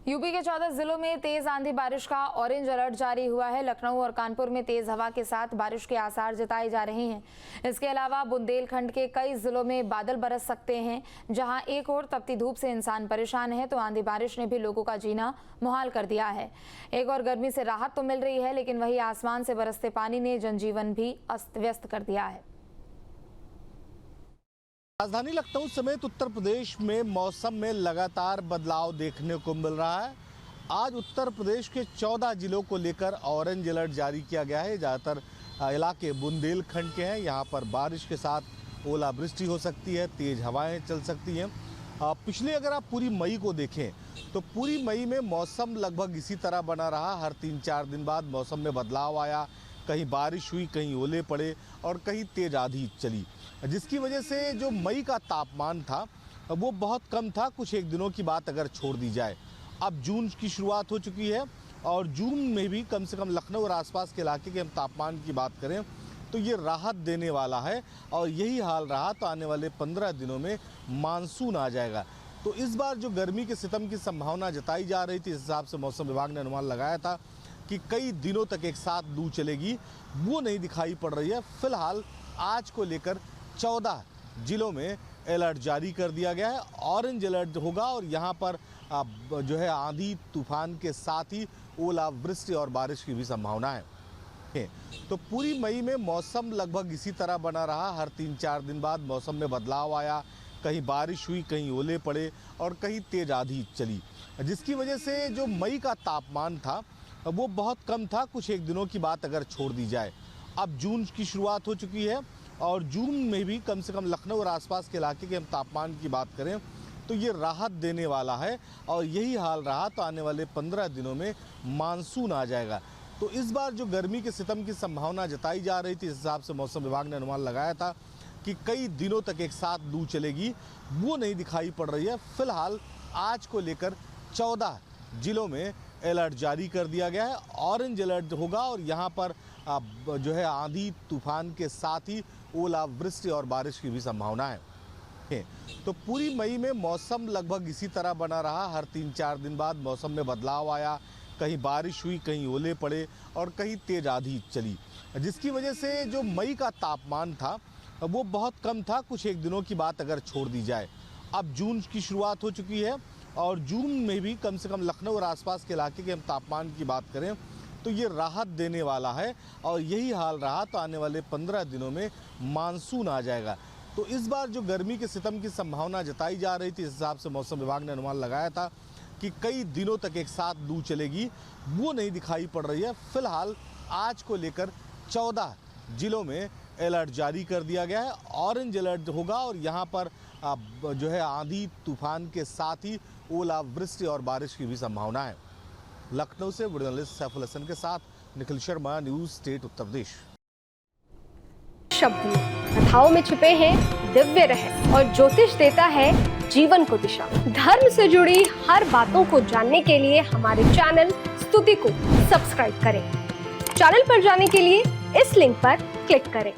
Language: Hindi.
यूपी के 14 जिलों में तेज आंधी बारिश का ऑरेंज अलर्ट जारी हुआ है। लखनऊ और कानपुर में तेज हवा के साथ बारिश के आसार जताए जा रहे हैं। इसके अलावा बुंदेलखंड के कई जिलों में बादल बरस सकते हैं। जहां एक ओर तपती धूप से इंसान परेशान है, तो आंधी बारिश ने भी लोगों का जीना मुहाल कर दिया है। एक और गर्मी से राहत तो मिल रही है, लेकिन वही आसमान से बरसते पानी ने जनजीवन भी अस्त व्यस्त कर दिया है। राजधानी लखनऊ समेत उत्तर प्रदेश में मौसम में लगातार बदलाव देखने को मिल रहा है। आज उत्तर प्रदेश के 14 जिलों को लेकर ऑरेंज अलर्ट जारी किया गया है। ज़्यादातर इलाके बुंदेलखंड के हैं। यहाँ पर बारिश के साथ ओलावृष्टि हो सकती है, तेज़ हवाएं चल सकती हैं। पिछले अगर आप पूरी मई को देखें तो पूरी मई में मौसम लगभग इसी तरह बना रहा। हर 3-4 दिन बाद मौसम में बदलाव आया, कहीं बारिश हुई, कहीं ओले पड़े और कहीं तेज़ आंधी चली, जिसकी वजह से जो मई का तापमान था वो बहुत कम था। कुछ एक दिनों की बात अगर छोड़ दी जाए, अब जून की शुरुआत हो चुकी है और जून में भी कम से कम लखनऊ और आसपास के इलाके के हम तापमान की बात करें तो ये राहत देने वाला है। और यही हाल रहा तो आने वाले 15 दिनों में मानसून आ जाएगा। तो इस बार जो गर्मी के सितम की संभावना जताई जा रही थी, इस हिसाब से मौसम विभाग ने अनुमान लगाया था कि कई दिनों तक एक साथ लू चलेगी, वो नहीं दिखाई पड़ रही है। फिलहाल आज को लेकर 14 जिलों में अलर्ट जारी कर दिया गया है। ऑरेंज अलर्ट होगा और यहाँ पर जो है आंधी तूफान के साथ ही ओलावृष्टि और बारिश की भी संभावना है। तो पूरी मई में मौसम लगभग इसी तरह बना रहा। हर 3-4 दिन बाद मौसम में बदलाव आया, कहीं बारिश हुई, कहीं ओले पड़े और कहीं तेज आंधी चली, जिसकी वजह से जो मई का तापमान था वो बहुत कम था। कुछ एक दिनों की बात अगर छोड़ दी जाए, अब जून की शुरुआत हो चुकी है और जून में भी कम से कम लखनऊ और आसपास के इलाके के हम तापमान की बात करें तो ये राहत देने वाला है। और यही हाल रहा तो आने वाले 15 दिनों में मानसून आ जाएगा। तो इस बार जो गर्मी के सितम की संभावना जताई जा रही थी, इस हिसाब से मौसम विभाग ने अनुमान लगाया था कि कई दिनों तक एक साथ लू चलेगी, वो नहीं दिखाई पड़ रही है। फिलहाल आज को लेकर 14 जिलों में अलर्ट जारी कर दिया गया है। ऑरेंज अलर्ट होगा और यहाँ पर जो है आंधी तूफान के साथ ही ओलावृष्टि और बारिश की भी संभावना है। तो पूरी मई में मौसम लगभग इसी तरह बना रहा। हर 3-4 दिन बाद मौसम में बदलाव आया, कहीं बारिश हुई, कहीं ओले पड़े और कहीं तेज आंधी चली, जिसकी वजह से जो मई का तापमान था वो बहुत कम था। कुछ एक दिनों की बात अगर छोड़ दी जाए, अब जून की शुरुआत हो चुकी है और जून में भी कम से कम लखनऊ और आसपास के इलाके के हम तापमान की बात करें तो ये राहत देने वाला है। और यही हाल रहा तो आने वाले 15 दिनों में मानसून आ जाएगा। तो इस बार जो गर्मी के सितम की संभावना जताई जा रही थी, इस हिसाब से मौसम विभाग ने अनुमान लगाया था कि कई दिनों तक एक साथ लू चलेगी, वो नहीं दिखाई पड़ रही है। फिलहाल आज को लेकर 14 जिलों में अलर्ट जारी कर दिया गया है। ऑरेंज अलर्ट होगा और यहाँ पर जो है आंधी तूफान के साथ ही ओलावृष्टि और बारिश की भी संभावना है। लखनऊ से जर्नलिस्ट सैफुल हसन के साथ निखिल शर्मा, न्यूज़ स्टेट उत्तर प्रदेश। शब्द में कथाओं में छिपे हैं दिव्य रहस्य और ज्योतिष देता है जीवन को दिशा। धर्म से जुड़ी हर बातों को जानने के लिए हमारे चैनल स्तुति को सब्सक्राइब करें। चैनल पर जाने के लिए इस लिंक पर क्लिक करें।